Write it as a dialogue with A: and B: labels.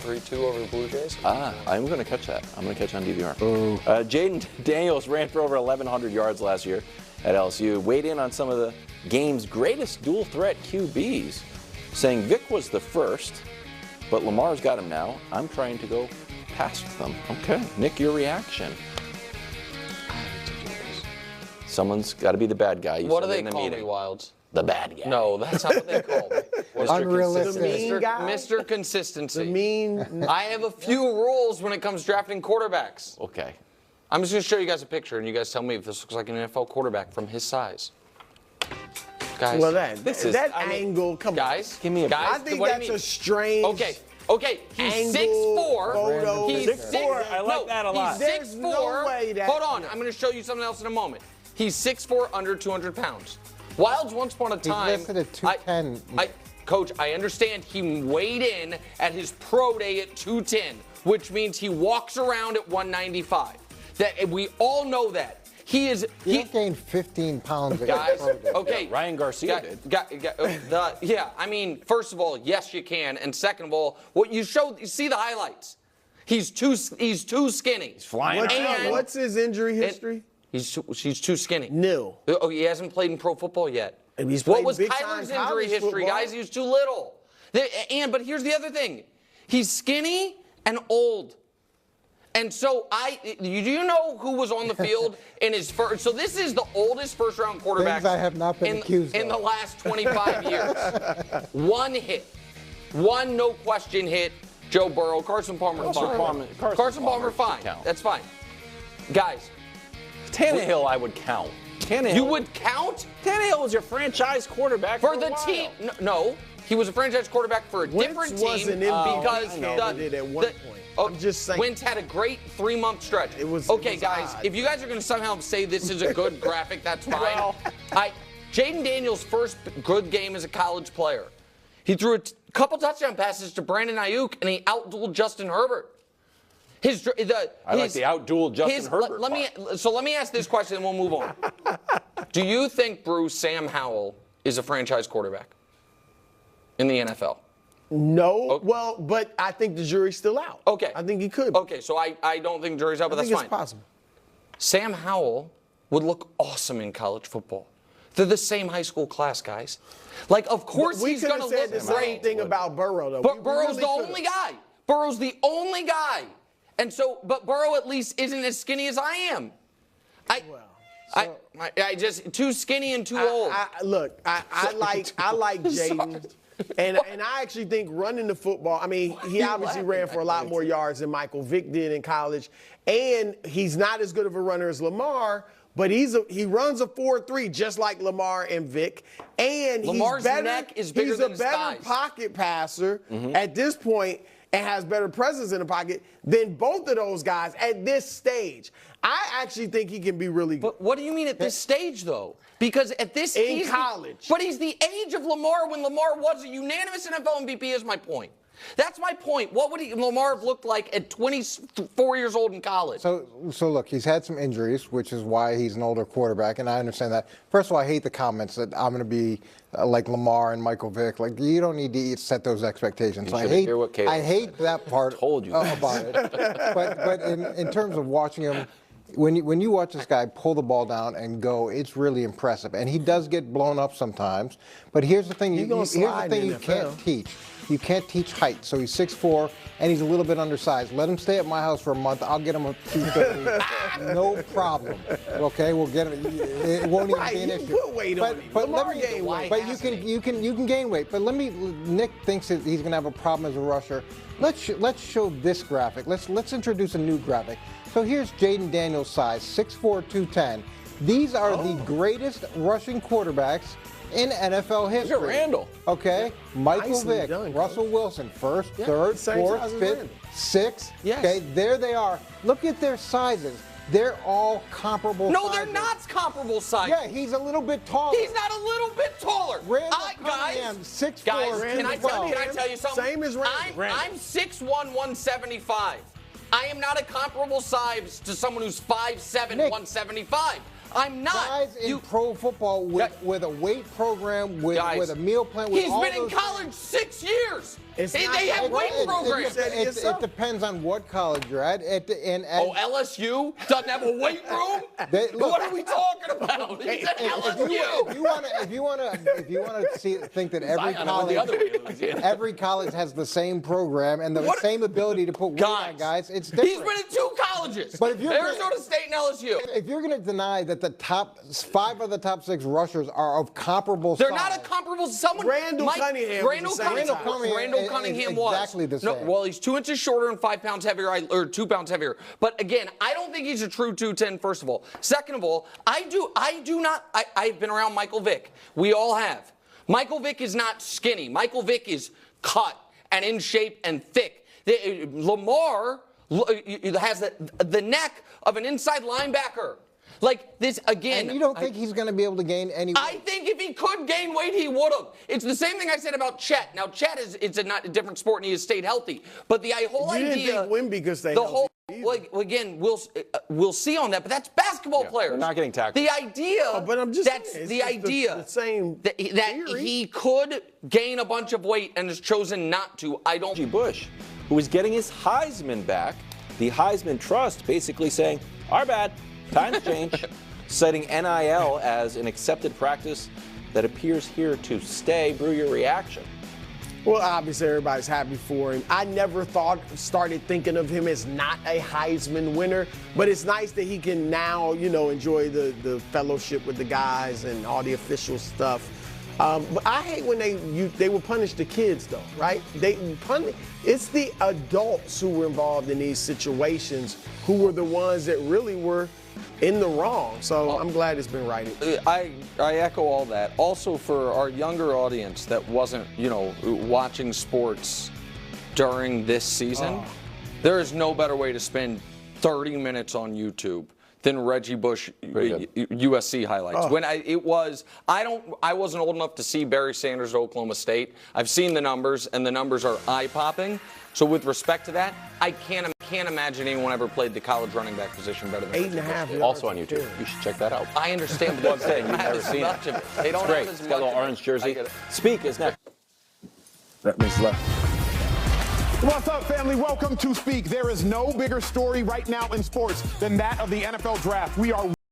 A: 3-2 over the Blue Jays?
B: I'm going to catch that. I'm going to catch on DVR. Jaden Daniels ran for over 1,100 yards last year at LSU. Weighed in on some of the game's greatest dual threat QBs, saying Vick was the first, but Lamar's got him now. I'm trying to go past them. Okay, Nick, your reaction? Someone's got to be the bad guy.
A: What do they call me, Wilds?
B: The bad guy.
A: No, that's not what they call me.
C: Unrealistic.
A: Mr. Consistency.
C: The mean.
A: I have a few rules when it comes to drafting quarterbacks.
B: Okay.
A: I'm just going to show you guys a picture, and you guys tell me if this looks like an NFL quarterback from his size. Guys.
C: Well, that angle, come on.
A: Guys,
B: give me a break.
C: I think that's a strange.
A: Okay, he's 6'4".
C: Photo.
A: He's
B: 6'4". I like that a lot.
A: He's 6'4".
C: No way that.
A: Hold on, I'm going to show you something else in a moment. He's 6'4", under 200 pounds. Wilds once upon a time.
D: He's listed at 210.
A: Coach, I understand he weighed in at his pro day at 210, which means he walks around at 195. That we all know that. He
D: gained 15 pounds.
A: Guys, okay.
B: Yeah, Ryan Garcia did.
A: Yeah, I mean, first of all, yes, you can, and second of all, what you see the highlights. He's too skinny. He's
B: flying.
C: What's his injury history?
A: He's too skinny.
C: Nil.
A: Oh, he hasn't played in pro football yet.
C: And he's
A: what was
C: big
A: Kyler's
C: time
A: injury history,
C: football.
A: guys? He was too little. But here's the other thing. He's skinny and old. And so do you know who was on the field in his first? So this is the oldest first-round quarterback
D: I have not been accused
A: in
D: of.
A: the last 25 years. One hit, one no question hit. Joe Burrow, Carson Palmer, fine. Carson Palmer, fine. That's fine. Guys,
B: Tannehill, I would count. Tannehill.
A: You would count?
B: Tannehill was your franchise quarterback
A: for
B: a
A: the
B: while.
A: team. No, he was a franchise quarterback for a different team.
C: Was an MVP candidate at one point. I'm just saying.
A: Wentz had a great 3-month stretch. Okay, guys, if you guys are going to somehow say this is a good graphic, that's fine. Jaden Daniels' first good game as a college player. He threw a couple touchdown passes to Brandon Ayuk, and he outdueled Justin Herbert. I like the outduel Justin Herbert. Let me ask this question, and we'll move on. Do you think Sam Howell is a franchise quarterback in the NFL?
C: No.
A: Okay.
C: Well, but I think the jury's still out.
A: Okay.
C: I think he could.
A: Okay, so I don't think the jury's out, but that's fine.
C: It's possible.
A: Sam Howell would look awesome in college football. They're the same high school class, guys. Like, of course he's going to look great.
C: We could have said the same thing about Burrow, though.
A: But Burrow's the only guy. Burrow's the only guy. And so, but Burrow at least isn't as skinny as I am. I just too skinny and too old.
C: Look, I like Jaden. And I actually think running the football, I mean, he obviously ran for a lot more yards than Michael Vick did in college. And he's not as good of a runner as Lamar, but he runs a 4.3 just like Lamar and Vick. And
A: Lamar's neck is bigger than his thighs.
C: He's a better pocket passer at this point and has better presence in the pocket than both of those guys at this stage. I actually think he can be really good.
A: But what do you mean at this stage, though? Because at this
C: in college.
A: But he's the age of Lamar when Lamar was a unanimous NFL MVP is my point. That's my point. What would Lamar have looked like at 24 years old in college?
D: So look, he's had some injuries, which is why he's an older quarterback, and I understand that. First of all, I hate the comments that I'm going to be like Lamar and Michael Vick. Like, you don't need to set those expectations. I hate that part
B: told you
D: about it. But in terms of watching him, when you watch this guy pull the ball down and go, it's really impressive. And he does get blown up sometimes. But here's the thing: you can't teach. You can't teach height. So he's 6'4", and he's a little bit undersized. Let him stay at my house for a month. I'll get him a 230. No problem. Okay, we'll get him. It won't even be an issue.
C: Put weight on him.
D: But let me gain weight. But you can gain weight. But Nick thinks that he's going to have a problem as a rusher. Let's show this graphic. Let's introduce a new graphic. So here's Jaden Daniels' size, 6'4", 210. These are the greatest rushing quarterbacks in NFL history.
B: Look at Randall.
D: Okay, Michael Vick, Russell Wilson, first, third, fourth, fifth, sixth.
A: Yes.
D: Okay, there they are. Look at their sizes. They're all comparable.
A: No,
D: sizes.
A: they're not comparable sizes.
D: Yeah, he's a little bit taller.
A: He's not a little bit taller.
D: Guys, 6'4",
A: can I tell you something?
C: Same as Randall.
A: I'm 6'1", 175. I am not a comparable size to someone who's 5'7", 175. I'm not.
D: Guys in pro football with a weight program, with a meal plan. With
A: he's been in college 6 years. They have weight programs.
D: It depends on what college you're at.
A: LSU doesn't have a weight room? What are we talking about? He said LSU.
D: If you want to think that every college has the same program and the same ability to put weight on guys, it's different.
A: He's been in 2 colleges.
D: But if
A: Arizona State and LSU.
D: If you're going to deny that the top 5 of the top 6 rushers are of comparable size.
A: They're not a comparable.
C: Randall Cunningham
A: was
D: exactly the same.
A: Well, he's 2 inches shorter and 5 pounds heavier, or 2 pounds heavier. But again, I don't think he's a true 210. First of all, second of all, I've been around Michael Vick. We all have. Michael Vick is not skinny. Michael Vick is cut and in shape and thick. Lamar has the neck of an inside linebacker. Like this again.
D: And you don't think he's going to be able to gain any weight?
A: I think if he could gain weight, he would have. It's the same thing I said about Chet. Now Chet it's a different sport and he has stayed healthy. But the whole idea.
C: You didn't think Wimby could stay healthy.
A: Again, we'll see on that. But that's basketball players.
B: They're not getting tackled.
A: The idea.
C: But I'm just
A: that's
C: saying,
A: the idea.
C: The same
A: that he could gain a bunch of weight and has chosen not to. I don't.
B: Reggie Bush, who is getting his Heisman back, the Heisman Trust basically saying, "Our bad. Times change," citing NIL as an accepted practice that appears here to stay. Brew, your reaction?
C: Well, obviously everybody's happy for him. I never started thinking of him as not a Heisman winner, but it's nice that he can now, enjoy the fellowship with the guys and all the official stuff. But I hate when they would punish the kids, though, right? It's the adults who were involved in these situations who were the ones that really were in the wrong. So I'm glad it's been righted.
A: I echo all that. Also for our younger audience that wasn't, watching sports during this season, there is no better way to spend 30 minutes on YouTube than Reggie Bush USC highlights. When I wasn't old enough to see Barry Sanders at Oklahoma State. I've seen the numbers, and the numbers are eye-popping. So with respect to that, I can't imagine anyone ever played the college running back position better than
C: 8.5.
B: Also on YouTube. You should check that out.
A: I understand, but I'm saying you've never seen it. They don't
B: Great.
A: have as
B: It's got a little orange jersey. Speak is next.
E: That means left. What's up, family? Welcome to Speak. There is no bigger story right now in sports than that of the NFL draft. We are